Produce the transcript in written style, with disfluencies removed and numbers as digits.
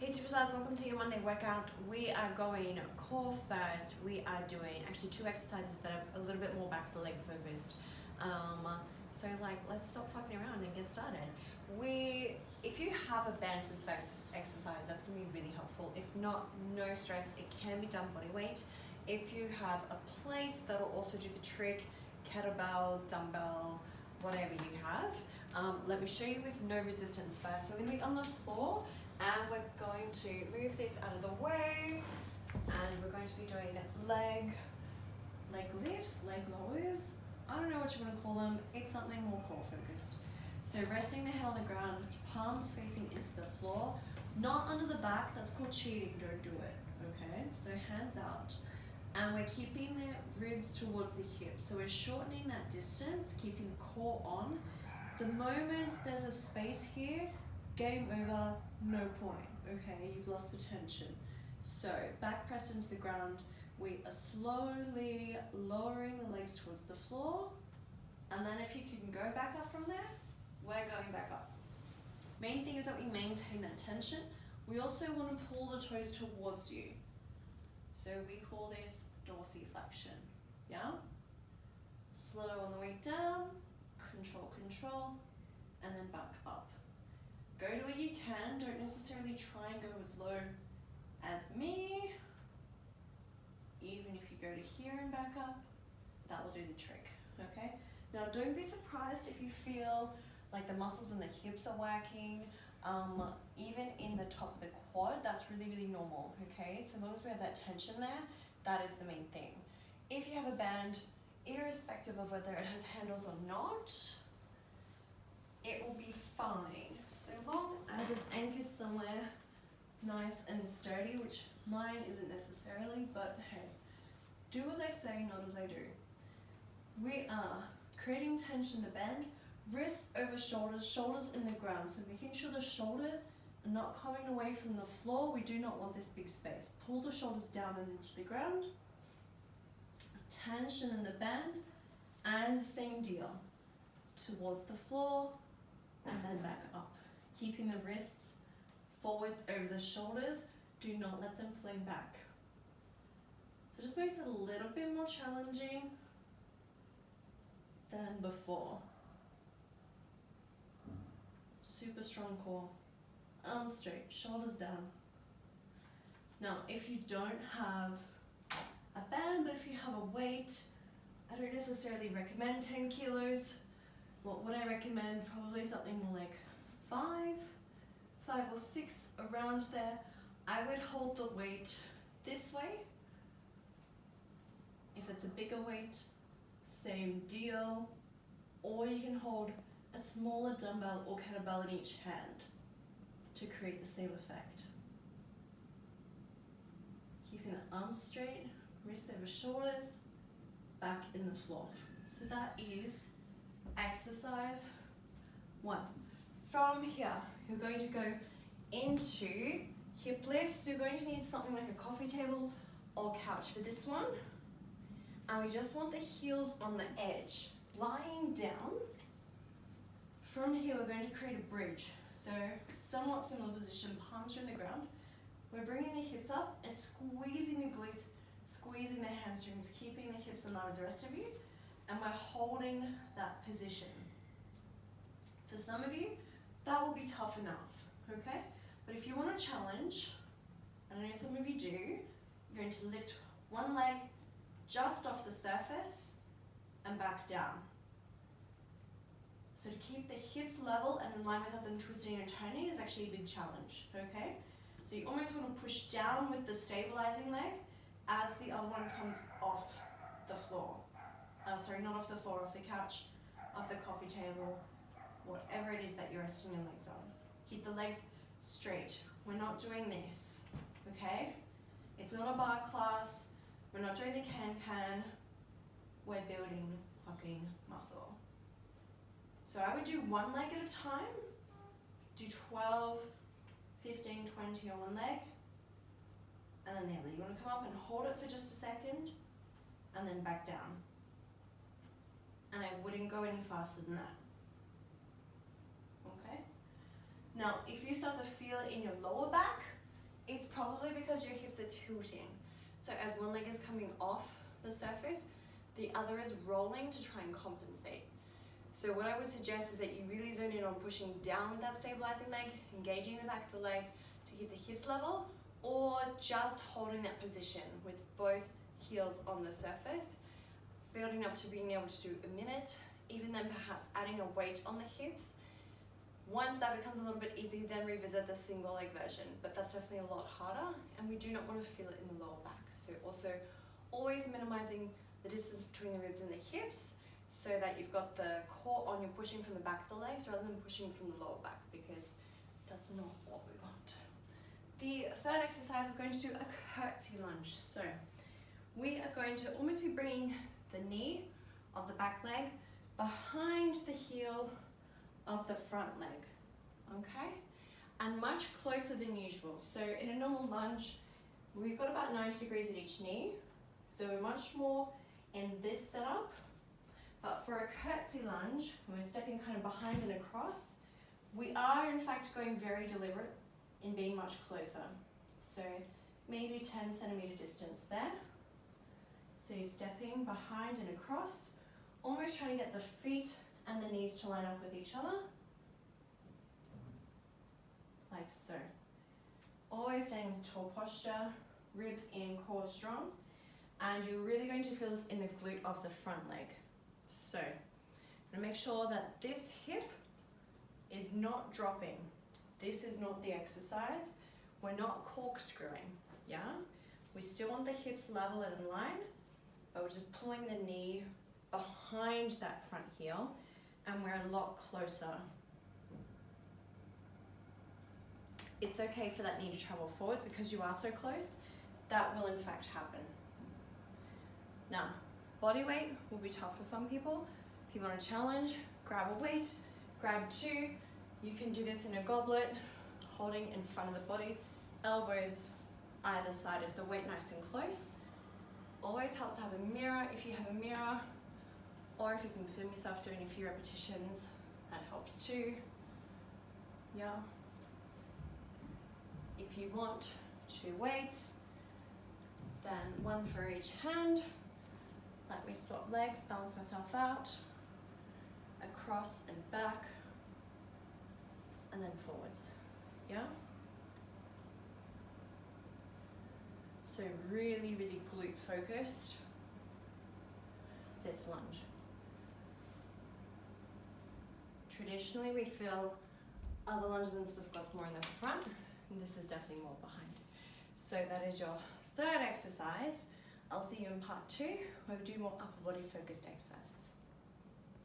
Hey superstars, welcome to your Monday workout. We are going core first. We are doing actually two exercises that are a little bit more back of the leg focused. So let's stop fucking around and get started. If you have a band for this exercise, that's gonna be really helpful. If not, no stress, it can be done body weight. If you have a plate, that'll also do the trick, kettlebell, dumbbell, whatever you have. Let me show you with no resistance first. So we're gonna be on the floor, and we're going to move this out of the way, and we're going to be doing leg lifts, leg lowers. I don't know what you want to call them. It's something more core focused. So resting the head on the ground, palms facing into the floor, not under the back. That's called cheating. Don't do it. Okay. So hands out, and we're keeping the ribs towards the hips. So we're shortening that distance, keeping the core on. The moment there's a space here, game over, no point, okay? You've lost the tension. So back press into the ground. We are slowly lowering the legs towards the floor. And then if you can go back up from there, we're going back up. Main thing is that we maintain that tension. We also want to pull the toes towards you. So we call this dorsiflexion, yeah? Slow on the way down, control, and then back up. Go to where you can, don't necessarily try and go as low as me. Even if you go to here and back up, that will do the trick, okay? Now don't be surprised if you feel like the muscles in the hips are working, even in the top of the quad. That's really, really normal, okay? So as long as we have that tension there, that is the main thing. If you have a band, irrespective of whether it has handles or not, it will be fine. So long as it's anchored somewhere nice and sturdy, which mine isn't necessarily, but hey, do as I say, not as I do. We are creating tension in the bend, wrists over shoulders, shoulders in the ground. So making sure the shoulders are not coming away from the floor. We do not want this big space. Pull the shoulders down and into the ground. Tension in the bend, and same deal. Towards the floor, and then back up. Keeping the wrists forwards over the shoulders. Do not let them flame back. So it just makes it a little bit more challenging than before. Super strong core. Arms straight, shoulders down. Now, if you don't have a band, but if you have a weight, I don't necessarily recommend 10 kilos. What would I recommend? Probably something more like 5 or 6, around there. I would hold the weight this way. If it's a bigger weight, same deal. Or you can hold a smaller dumbbell or kettlebell in each hand to create the same effect. Keeping the arms straight, wrists over shoulders, back in the floor. So that is exercise 1. From here, you're going to go into hip lifts. You're going to need something like a coffee table or couch for this one. And we just want the heels on the edge, lying down. From here, we're going to create a bridge. So somewhat similar position, palms are in the ground. We're bringing the hips up and squeezing the glutes, squeezing the hamstrings, keeping the hips in line with the rest of you. And we're holding that position. For some of you, that will be tough enough, okay? But if you want a challenge, and I know some of you do, you're going to lift one leg just off the surface and back down. So to keep the hips level and in line with them twisting and turning is actually a big challenge, okay? So you almost want to push down with the stabilizing leg as the other one comes off the floor. Sorry, not off the floor, off the couch, off the coffee table, whatever it is that you're resting your legs on. Keep the legs straight. We're not doing this, okay? It's not a bar class. We're not doing the can-can. We're building fucking muscle. So I would do one leg at a time. Do 12, 15, 20 on one leg. And then the other. You want to come up and hold it for just a second, and then back down. And I wouldn't go any faster than that. Okay? Now, if you start to feel it in your lower back, probably because your hips are tilting. So as one leg is coming off the surface, the other is rolling to try and compensate. So what I would suggest is that you really zone in on pushing down with that stabilizing leg, engaging the back of the leg to keep the hips level, or just holding that position with both heels on the surface, building up to being able to do a minute, even then perhaps adding a weight on the hips. Once that becomes a little bit easy, then revisit the single leg version, but that's definitely a lot harder, and we do not want to feel it in the lower back. So also always minimizing the distance between the ribs and the hips, so that you've got the core on, you're pushing from the back of the legs rather than pushing from the lower back, because that's not what we want. The third exercise, we're going to do a curtsey lunge. So we are going to almost be bringing the knee of the back leg behind the heel of the front leg, okay? And much closer than usual. So in a normal lunge, we've got about 90 degrees at each knee. So we're much more in this setup. But for a curtsey lunge, when we're stepping kind of behind and across, we are in fact going very deliberate in being much closer. So maybe 10 centimeter distance there. So you're stepping behind and across, almost trying to get the feet and the knees to line up with each other. Like so. Always staying with tall posture, ribs in, core strong. And you're really going to feel this in the glute of the front leg. So, I'm going to make sure that this hip is not dropping. This is not the exercise. We're not corkscrewing, yeah? We still want the hips level and in line, but we're just pulling the knee behind that front heel, and we're a lot closer. It's okay for that knee to travel forwards because you are so close. That will in fact happen. Now, body weight will be tough for some people. If you want to challenge, grab a weight, grab two. You can do this in a goblet, holding in front of the body, elbows either side of the weight nice and close. Always helps to have a mirror if you have a mirror, or if you can film yourself doing a few repetitions, that helps too. Yeah. If you want two weights, then one for each hand. Let me swap legs, balance myself out, across and back, and then forwards, yeah? So really, really glute focused, this lunge. Traditionally, we feel other lunges and split squats more in the front, and this is definitely more behind. So that is your third exercise. I'll see you in part 2, where we do more upper body focused exercises.